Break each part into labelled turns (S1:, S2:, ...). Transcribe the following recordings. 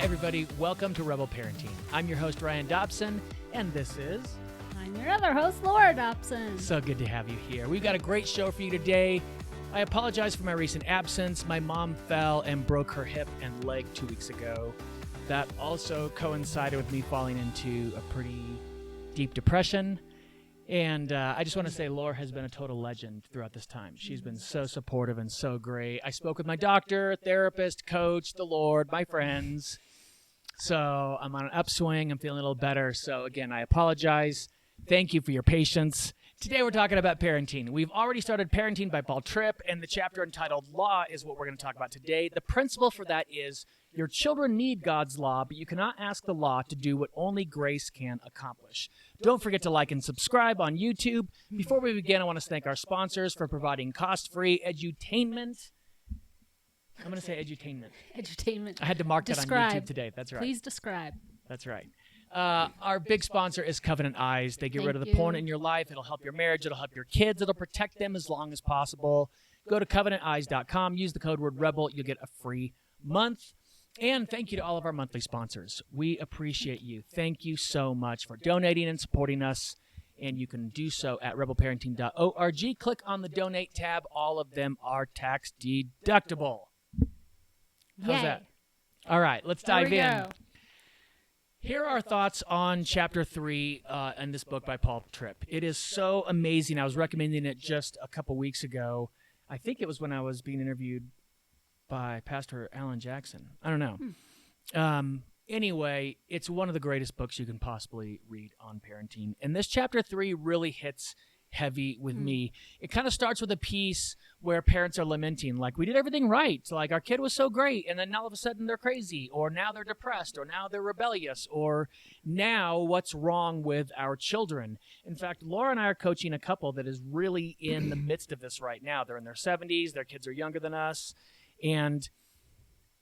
S1: everybody. Welcome to Rebel Parenting. I'm your host, Ryan Dobson, and this is...
S2: I'm your other host, Laura Dobson.
S1: So good to have you here. We've got a great show for you today. I apologize for my recent absence. My mom fell and broke her hip and leg 2 weeks ago. That also coincided with me falling into a pretty deep depression. And I just want to say Laura has been a total legend throughout this time. She's been so supportive and so great. I spoke with my doctor, therapist, coach, the Lord, my friends. So I'm on an upswing. I'm feeling a little better. So again, I apologize. Thank you for your patience. Today we're talking about parenting. We've already started Parenting by Paul Tripp, and the chapter entitled Law is what we're going to talk about today. The principle for that is your children need God's law, but you cannot ask the law to do what only grace can accomplish. Don't forget to like and subscribe on YouTube. Before we begin, I want to thank our sponsors for providing cost-free edutainment. I'm going to say edutainment.
S2: Edutainment.
S1: I had to mark that on YouTube today. That's right.
S2: Please describe.
S1: That's right. Our big sponsor is Covenant Eyes. They get rid of the porn in your life. It'll help your marriage. It'll help your kids. It'll protect them as long as possible. Go to covenanteyes.com. Use the code word REBEL. You'll get a free month. And thank you to all of our monthly sponsors. We appreciate you. Thank you so much for donating and supporting us. And you can do so at rebelparenting.org. Click on the donate tab. All of them are tax deductible. How's that? All right, let's dive in.
S2: Go.
S1: Here are our thoughts on Chapter 3 in this book by Paul Tripp. It is so amazing. I was recommending it just a couple weeks ago. I think it was when I was being interviewed by Pastor Alan Jackson. I don't know. Anyway, it's one of the greatest books you can possibly read on parenting. And this Chapter 3 really hits heavy with me. It kind of starts with a piece where parents are lamenting, like, we did everything right. Like, our kid was so great, and then all of a sudden they're crazy, or now they're depressed, or now they're rebellious, or now what's wrong with our children? In fact, Laura and I are coaching a couple that is really in the midst of this right now. They're in their 70s. Their kids are younger than us, and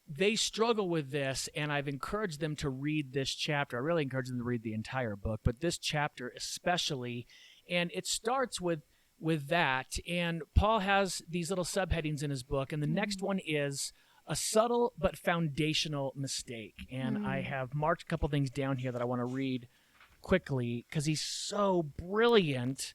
S1: they struggle with this, and I've encouraged them to read this chapter. I really encourage them to read the entire book, but this chapter especially. And it starts with that, and Paul has these little subheadings in his book, and the next one is a subtle but foundational mistake. And I have marked a couple things down here that I want to read quickly because he's so brilliant.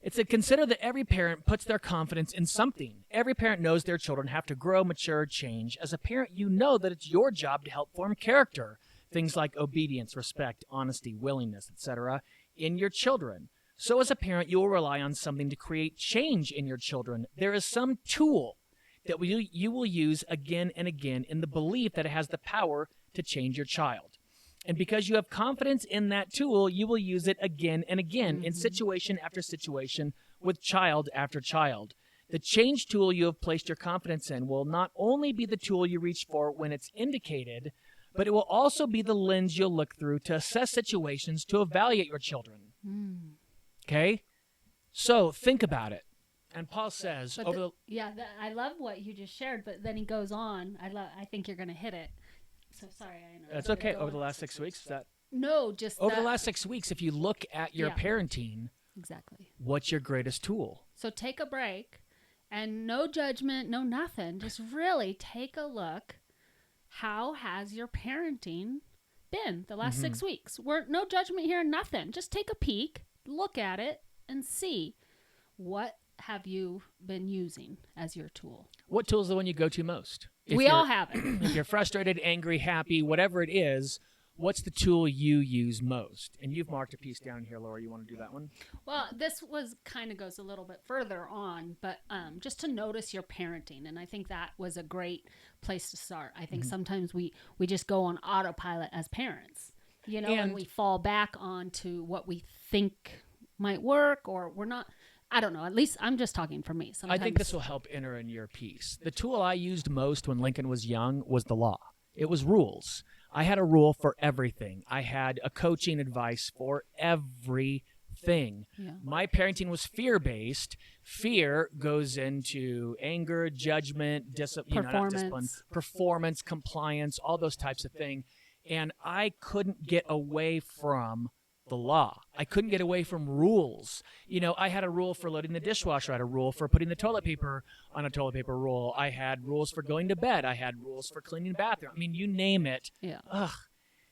S1: It said, consider that every parent puts their confidence in something. Every parent knows their children have to grow, mature, change. As a parent, you know that it's your job to help form character, things like obedience, respect, honesty, willingness, etc., in your children. So as a parent, you will rely on something to create change in your children. There is some tool that you will use again and again in the belief that it has the power to change your child. And because you have confidence in that tool, you will use it again and again in situation after situation with child after child. The change tool you have placed your confidence in will not only be the tool you reach for when it's indicated, but it will also be the lens you'll look through to assess situations to evaluate your children. Okay? So think about it. And Paul says,
S2: I love what you just shared, but then he goes on. I think you're going to hit it. So sorry, I interrupted.
S1: That's okay. Over the last 6 weeks,
S2: over
S1: the last 6 weeks, if you look at your parenting,
S2: exactly,
S1: what's your greatest tool?
S2: So take a break, and no judgment, no nothing. Just really take a look. How has your parenting been the last 6 weeks? No judgment here, nothing. Just take a peek, look at it, and see what have you been using as your tool.
S1: What tool is the one you go to most?
S2: We all have it.
S1: If you're frustrated, angry, happy, whatever it is, what's the tool you use most? And you've marked a piece down here, Laura. You want to do that one?
S2: Well, this kind of goes a little bit further on, but just to notice your parenting. And I think that was a great place to start. I think sometimes we just go on autopilot as parents, and we fall back onto what we think might work, or we're not. I don't know. At least I'm just talking for me. Sometimes.
S1: I think this will help enter in your piece. The tool I used most when Lincoln was young was the law. It was rules. I had a rule for everything. I had a coaching advice for everything. Yeah. My parenting was fear-based. Fear goes into anger, judgment, performance, compliance, all those types of things. And I couldn't get away from the law. I couldn't get away from rules. I had a rule for loading the dishwasher. I had a rule for putting the toilet paper on a toilet paper roll. I had rules for going to bed. I had rules for cleaning the bathroom. I mean, you name it.
S2: Yeah.
S1: Ugh.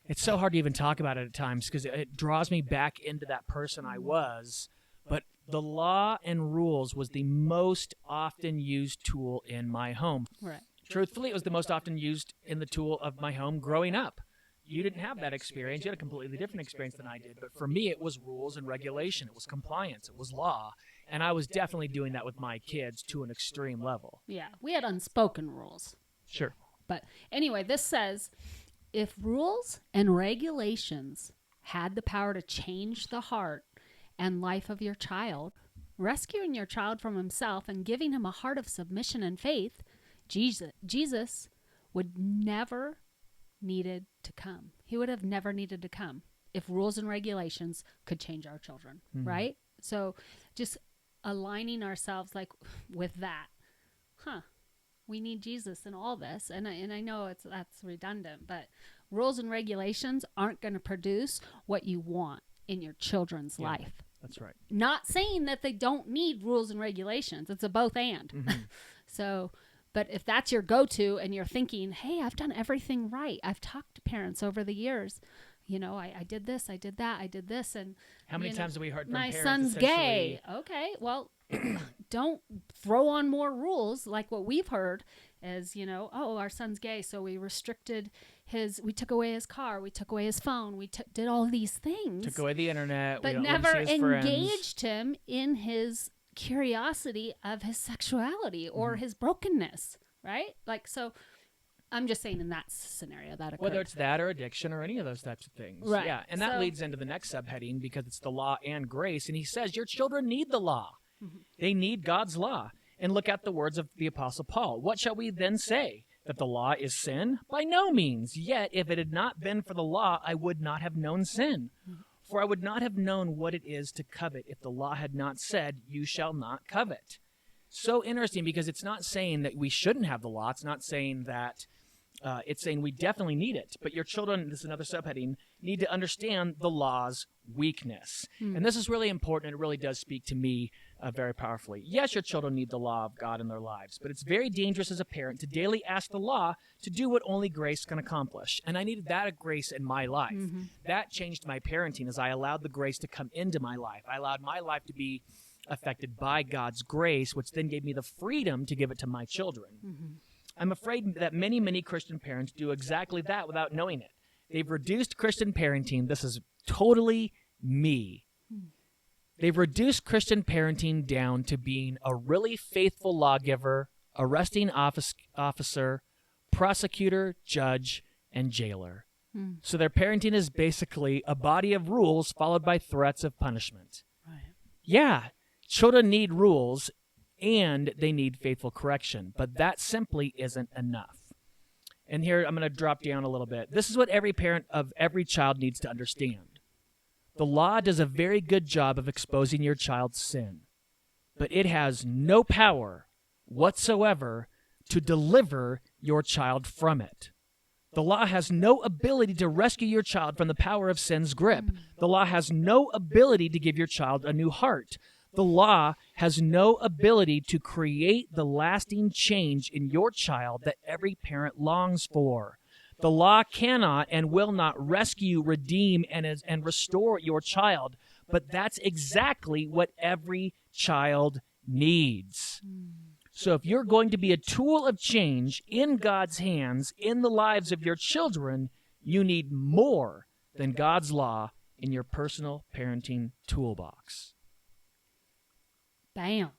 S1: It's so hard to even talk about it at times because it draws me back into that person I was. But the law and rules was the most often used tool in my home.
S2: Right.
S1: Truthfully, it was the most often used in the tool of my home growing up. You didn't have that experience. You had a completely different experience than I did. But for me, it was rules and regulation. It was compliance. It was law. And I was definitely doing that with my kids to an extreme level.
S2: Yeah. We had unspoken rules.
S1: Sure.
S2: But anyway, this says, if rules and regulations had the power to change the heart and life of your child, rescuing your child from himself and giving him a heart of submission and faith, Jesus would never needed to come. He would have never needed to come if rules and regulations could change our children, right? So just aligning ourselves like with that. We need Jesus in all this. And I know that's redundant, but rules and regulations aren't going to produce what you want in your children's life.
S1: That's right.
S2: Not saying that they don't need rules and regulations. It's a both and. So, but if that's your go-to and you're thinking, hey, I've done everything right. I've talked to parents over the years. I did this, I did that, I did this. And
S1: how many times have we heard from
S2: my
S1: parents
S2: son's gay? Okay, well, don't throw on more rules like what we've heard is, our son's gay, so we restricted we took away his car, we took away his phone, we did all these things.
S1: Took away the internet.
S2: But never engaged him in his curiosity of his sexuality or his brokenness, right? Like, so I'm just saying in that scenario that occurred.
S1: Whether it's that or addiction or any of those types of things.
S2: Right.
S1: Yeah, and that leads into the next subheading because it's the law and grace. And he says your children need the law. They need God's law. And look at the words of the Apostle Paul. What shall we then say? That the law is sin? By no means. Yet, if it had not been for the law, I would not have known sin. For I would not have known what it is to covet if the law had not said, you shall not covet. So interesting because it's not saying that we shouldn't have the law. It's not saying that it's saying we definitely need it. But your children, this is another subheading, need to understand the law's weakness. And this is really important. It really does speak to me very powerfully. Yes, your children need the law of God in their lives, but it's very dangerous as a parent to daily ask the law to do what only grace can accomplish. And I needed that grace in my life. That changed my parenting as I allowed the grace to come into my life. I allowed my life to be affected by God's grace, which then gave me the freedom to give it to my children. I'm afraid that many, many Christian parents do exactly that without knowing it. They've reduced Christian parenting. This is totally me. They've reduced Christian parenting down to being a really faithful lawgiver, arresting officer, prosecutor, judge, and jailer. So their parenting is basically a body of rules followed by threats of punishment.
S2: Right.
S1: Yeah, children need rules and they need faithful correction, but that simply isn't enough. And here I'm going to drop down a little bit. This is what every parent of every child needs to understand. The law does a very good job of exposing your child's sin, but it has no power whatsoever to deliver your child from it. The law has no ability to rescue your child from the power of sin's grip. The law has no ability to give your child a new heart. The law has no ability to create the lasting change in your child that every parent longs for. The law cannot and will not rescue, redeem, and restore your child, but that's exactly what every child needs. So if you're going to be a tool of change in God's hands, in the lives of your children, you need more than God's law in your personal parenting toolbox.
S2: Bam.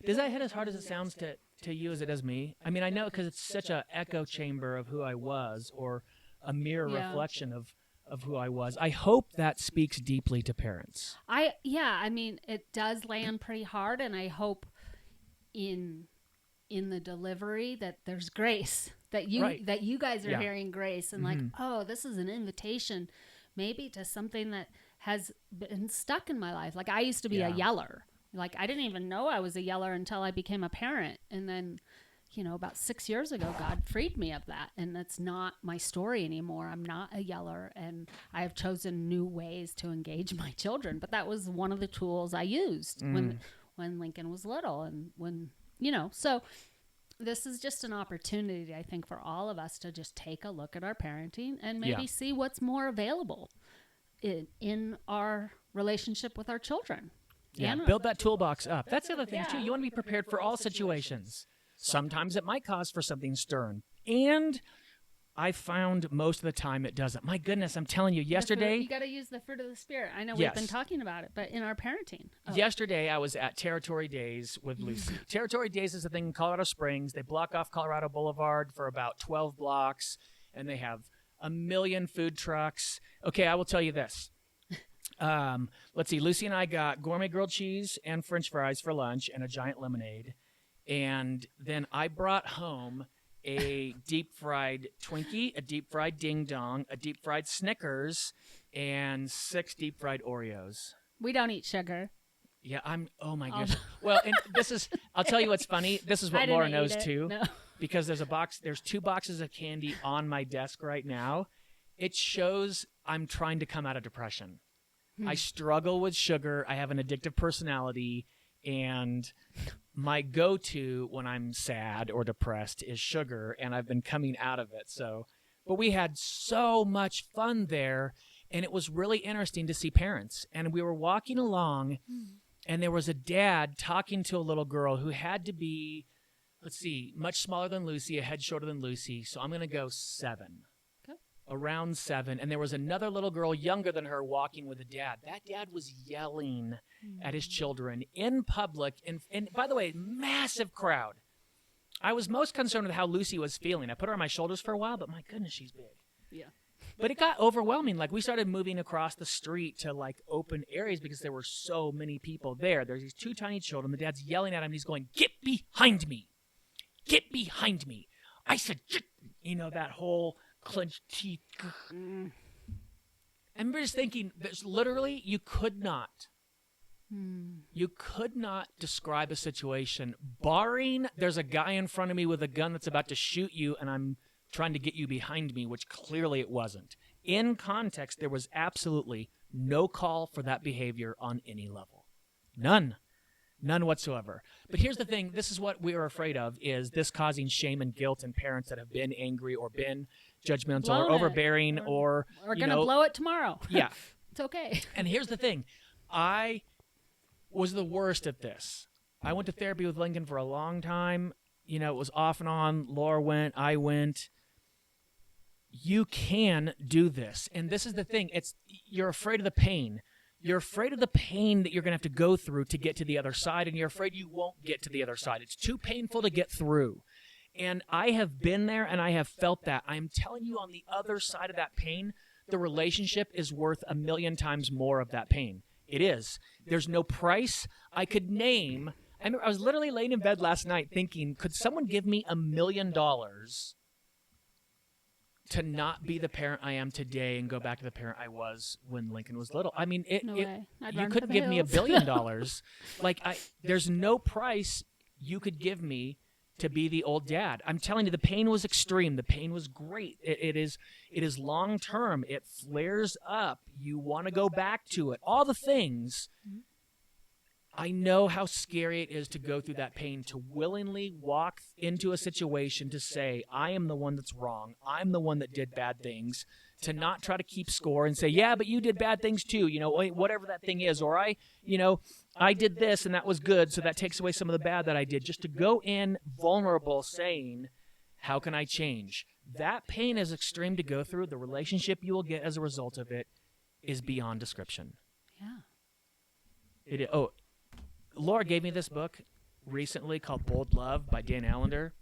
S1: Does that hit as hard as it sounds to you as it does me? I mean, I know because it's such an echo chamber of who I was or a mirror reflection of who I was. I hope that speaks deeply to parents.
S2: I mean, it does land pretty hard, and I hope in the delivery that there's grace, that you guys are hearing grace and like, oh, this is an invitation maybe to something that has been stuck in my life. Like I used to be a yeller. Like I didn't even know I was a yeller until I became a parent. And then, about 6 years ago, God freed me of that. And that's not my story anymore. I'm not a yeller, and I have chosen new ways to engage my children. But that was one of the tools I used when Lincoln was little, and when, so this is just an opportunity, I think, for all of us to just take a look at our parenting and maybe see what's more available in our relationship with our children.
S1: Yeah, build that toolbox up. That's the other thing, too. You want to be prepared for all situations. Sometimes it might cause for something stern. And I found most of the time it doesn't. My goodness, I'm telling you, yesterday...
S2: You got to use the fruit of the Spirit. I know we've been talking about it, but in our parenting.
S1: Yesterday, I was at Territory Days with Lucy. Territory Days is a thing in Colorado Springs. They block off Colorado Boulevard for about 12 blocks, and they have a million food trucks. Okay, I will tell you this. Let's see. Lucy and I got gourmet grilled cheese and French fries for lunch and a giant lemonade. And then I brought home a deep-fried Twinkie, a deep-fried Ding Dong, a deep-fried Snickers, and 6 deep-fried Oreos.
S2: We don't eat sugar.
S1: Yeah, oh my gosh. Well, and I'll tell you what's funny. This is what Laura knows too.
S2: No.
S1: Because there's 2 boxes of candy on my desk right now. It shows I'm trying to come out of depression. I struggle with sugar. I have an addictive personality, and my go-to when I'm sad or depressed is sugar, and I've been coming out of it. But we had so much fun there, and it was really interesting to see parents. And we were walking along, and there was a dad talking to a little girl who had to be, much smaller than Lucy, a head shorter than Lucy. So I'm going to go 7. Around 7, and there was another little girl younger than her walking with a dad. That dad was yelling at his children in public, and by the way, massive crowd. I was most concerned with how Lucy was feeling. I put her on my shoulders for a while, but my goodness, she's big.
S2: Yeah.
S1: But it got overwhelming. Like, we started moving across the street to, open areas because there were so many people there. There's these 2 tiny children. The dad's yelling at him, and he's going, "Get behind me! Get behind me!" I said, that whole clenched teeth. And we're just thinking, there's literally, you could not describe a situation, barring there's a guy in front of me with a gun that's about to shoot you, and I'm trying to get you behind me, which clearly it wasn't. In context, there was absolutely no call for that behavior on any level. None whatsoever. But here's the thing. This is what we are afraid of, is this causing shame and guilt in parents that have been angry or been judgmental or overbearing or
S2: going to blow it tomorrow.
S1: Yeah.
S2: It's okay.
S1: And here's the thing. I was the worst at this. I went to therapy with Lincoln for a long time. It was off and on. Laura went. I went. You can do this. And this is the thing. You're afraid of the pain. You're afraid of the pain that you're going to have to go through to get to the other side, and you're afraid you won't get to the other side. It's too painful to get through. And I have been there, and I have felt that. I'm telling you, on the other side of that pain, the relationship is worth 1,000,000 times more of that pain. It is. There's no price I could name. I was literally laying in bed last night thinking, could someone give me $1,000,000 to not be the parent I am today and go back to the parent I was when Lincoln was little? I mean, you couldn't give me $1 billion. There's no price you could give me to be the old dad. I'm telling you, the pain was extreme. The pain was great. It is long term. It flares up. You want to go back to it. All the things. I know how scary it is to go through that pain, to willingly walk into a situation to say, I am the one that's wrong. I'm the one that did bad things. To not try to keep score and say, yeah, but you did bad things too, whatever that thing is. Or I did this and that was good, so that takes away some of the bad that I did. Just to go in vulnerable saying, how can I change? That pain is extreme to go through. The relationship you will get as a result of it is beyond description.
S2: Yeah.
S1: Laura gave me this book recently called Bold Love by Dan Allender.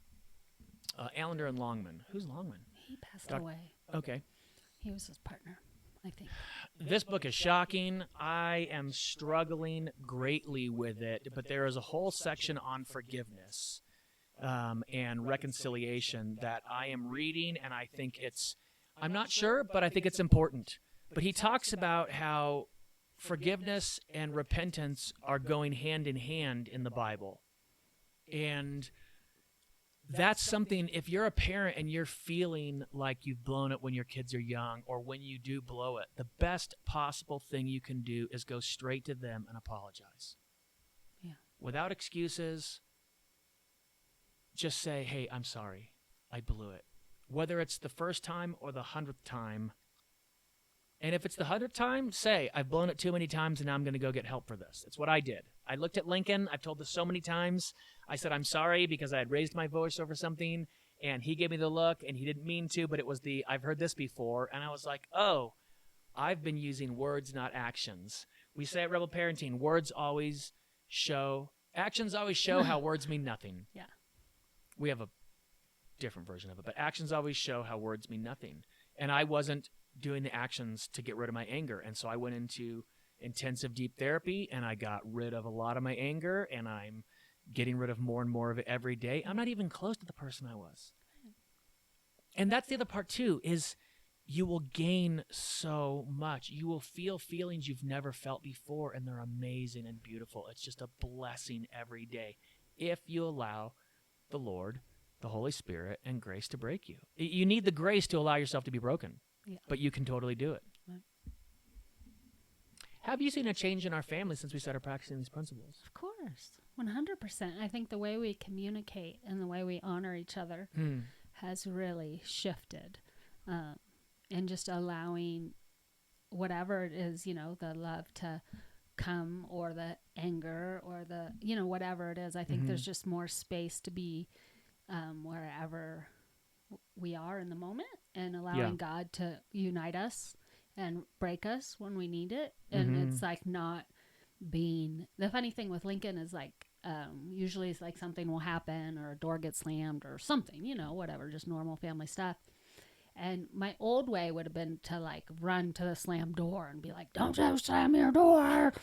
S1: Allender and Longman. Who's Longman?
S2: He passed away.
S1: Okay.
S2: He was his partner, I think.
S1: This book is shocking. I am struggling greatly with it, but there is a whole section on forgiveness and reconciliation that I am reading, and I think I'm not sure, but I think it's important. But he talks about how forgiveness and repentance are going hand in hand in the Bible. And that's something, if you're a parent and you're feeling like you've blown it when your kids are young, or when you do blow it, the best possible thing you can do is go straight to them and apologize.
S2: Yeah.
S1: Without excuses, just say, hey, I'm sorry. I blew it. Whether it's the first time or the 100th time. And if it's the 100th time, say, I've blown it too many times and now I'm going to go get help for this. That's what I did. I looked at Lincoln. I've told this so many times. I said, I'm sorry because I had raised my voice over something, and he gave me the look, and he didn't mean to, but it was the, I've heard this before. And I was like, oh, I've been using words, not actions. We say at Rebel Parenting, actions always show how words mean nothing.
S2: Yeah.
S1: We have a different version of it, but actions always show how words mean nothing. And I wasn't doing the actions to get rid of my anger. And so I went into intensive deep therapy, and I got rid of a lot of my anger, and I'm getting rid of more and more of it every day. I'm not even close to the person I was. And that's the other part too, is you will gain so much. You will feel feelings you've never felt before, and they're amazing and beautiful. It's just a blessing every day if you allow the Lord, the Holy Spirit, and grace to break you. You need the grace to allow yourself to be broken, but you can totally do it.
S2: Right.
S1: Have you seen a change in our family since we started practicing these principles?
S2: Of course. 100%. I think the way we communicate and the way we honor each other has really shifted. And just allowing whatever it is, the love to come, or the anger, or the, whatever it is. I think there's just more space to be wherever we are in the moment, and allowing God to unite us and break us when we need it. And it's like not being, the funny thing with Lincoln is like, usually it's like something will happen, or a door gets slammed or something, whatever, just normal family stuff. And my old way would have been to like run to the slammed door and be like, don't you slam your door,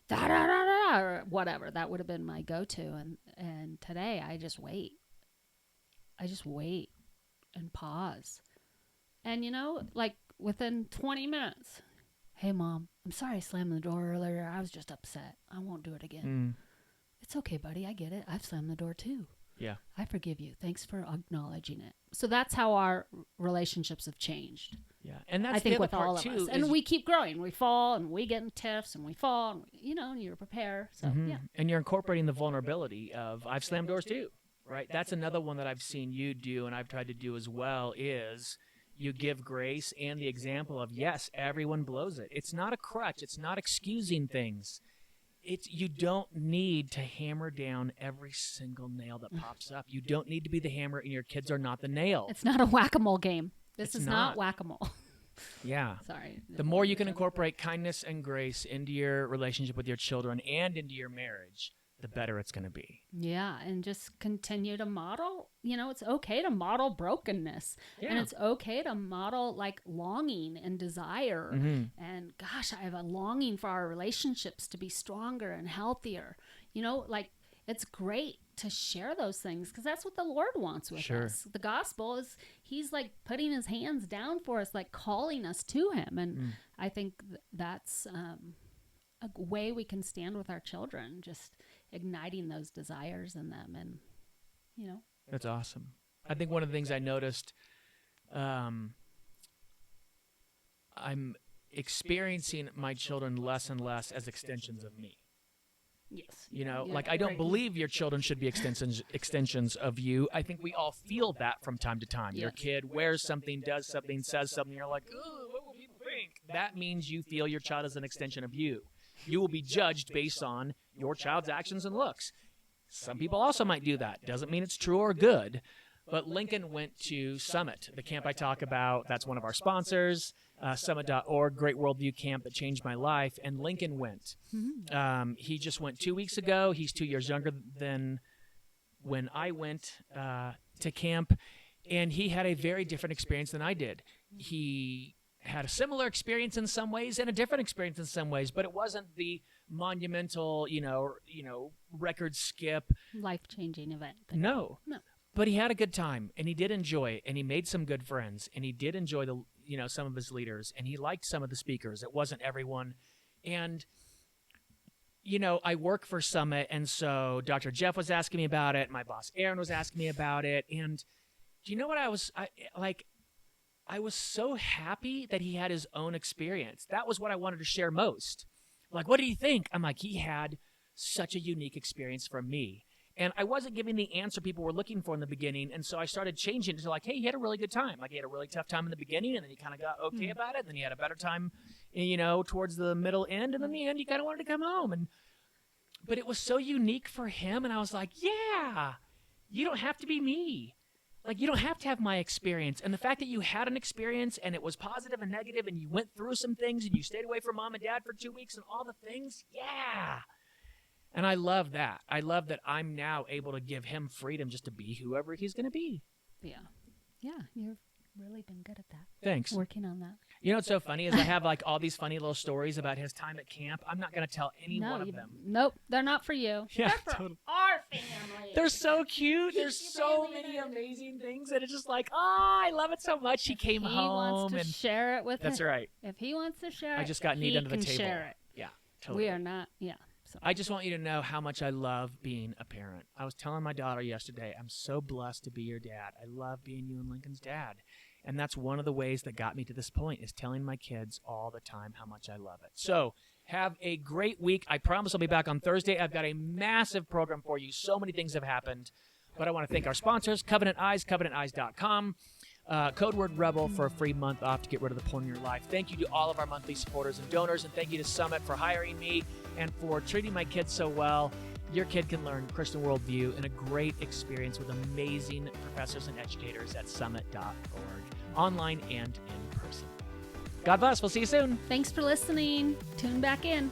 S2: da da da da, or whatever. That would have been my go-to. And today I just wait. I just wait and pause. And like within 20 minutes, hey Mom, I'm sorry I slammed the door earlier. I was just upset. I won't do it again. It's okay, buddy. I get it. I've slammed the door too.
S1: Yeah.
S2: I forgive you. Thanks for acknowledging it. So that's how our relationships have changed.
S1: Yeah. And that's
S2: I think
S1: the other
S2: with
S1: part
S2: all of
S1: too,
S2: us. And we keep growing. We fall, and we get in tiffs, and we fall, and and you prepare. So yeah.
S1: And you're incorporating the vulnerability of, I've slammed doors too, right? That's another one that I've seen you do, and I've tried to do as well, is you give grace and the example of, yes, everyone blows it. It's not a crutch. It's not excusing things. You don't need to hammer down every single nail that pops up. You don't need to be the hammer, and your kids are not the nail.
S2: It's not a whack-a-mole game. This is not whack-a-mole.
S1: Yeah.
S2: Sorry.
S1: The more you can incorporate kindness and grace into your relationship with your children and into your marriage, the better it's going to be.
S2: Yeah, and just continue to model. It's okay to model brokenness.
S1: Yeah.
S2: And it's okay to model like longing and desire. And gosh, I have a longing for our relationships to be stronger and healthier. Like it's great to share those things, because that's what the Lord wants with us. The gospel is, he's like putting his hands down for us, like calling us to him. And I think that's a way we can stand with our children, just igniting those desires in them. And
S1: That's awesome. I think one of the things I noticed, I'm experiencing my children less and less as extensions of me.
S2: Yes.
S1: Like I don't believe your children should be extensions of you. I think we all feel that from time to time. Your kid wears something, does something, says something, you're like, ooh, what will people think? That means you feel your child is an extension of you. You will be judged based on your child's actions and looks. Some people also might do that. Doesn't mean it's true or good. But Lincoln went to Summit, the camp I talk about. That's one of our sponsors, summit.org, great worldview camp that changed my life. And Lincoln went. He just went 2 weeks ago. He's 2 years younger than when I went to camp. And he had a very different experience than I did. He had a similar experience in some ways and a different experience in some ways, but it wasn't the monumental, record skip.
S2: Life-changing event.
S1: No. But he had a good time, and he did enjoy it, and he made some good friends, and he did enjoy some of his leaders, and he liked some of the speakers. It wasn't everyone. And I work for Summit, and so Dr. Jeff was asking me about it. My boss Aaron was asking me about it, and do you know what I was so happy that he had his own experience. That was what I wanted to share most. Like, what do you think? I'm like, he had such a unique experience from me. And I wasn't giving the answer people were looking for in the beginning, and so I started changing it to like, hey, he had a really good time. Like, he had a really tough time in the beginning, and then he kind of got okay about it, and then he had a better time, towards the middle end, and then the end, he kind of wanted to come home. But it was so unique for him, and I was like, yeah, you don't have to be me. Like, you don't have to have my experience. And the fact that you had an experience and it was positive and negative and you went through some things and you stayed away from mom and dad for 2 weeks and all the things, yeah. And I love that. I love that I'm now able to give him freedom just to be whoever he's going to be.
S2: Yeah. Yeah, you've really been good at that.
S1: Thanks.
S2: Working on that.
S1: You know what's so funny is I have like all these funny little stories about his time at camp. I'm not going to tell any one of them.
S2: Nope, they're not for you.
S1: Yeah,
S2: they're for our family.
S1: They're so cute. There's so many amazing things that it's just like, I love it so much. He came home.
S2: He wants to share it with
S1: That's right.
S2: If he wants to share it,
S1: I just got kneed under the table.
S2: Share it.
S1: Yeah, totally.
S2: We are not, So.
S1: I just want you to know how much I love being a parent. I was telling my daughter yesterday, I'm so blessed to be your dad. I love being you and Lincoln's dad. And that's one of the ways that got me to this point is telling my kids all the time how much I love it. So have a great week. I promise I'll be back on Thursday. I've got a massive program for you. So many things have happened. But I want to thank our sponsors, Covenant Eyes, CovenantEyes.com. Code word REBEL for a free month off to get rid of the porn in your life. Thank you to all of our monthly supporters and donors. And thank you to Summit for hiring me and for treating my kids so well. Your kid can learn Christian worldview and a great experience with amazing professors and educators at summit.org, online and in person. God bless. We'll see you soon.
S2: Thanks for listening. Tune back in.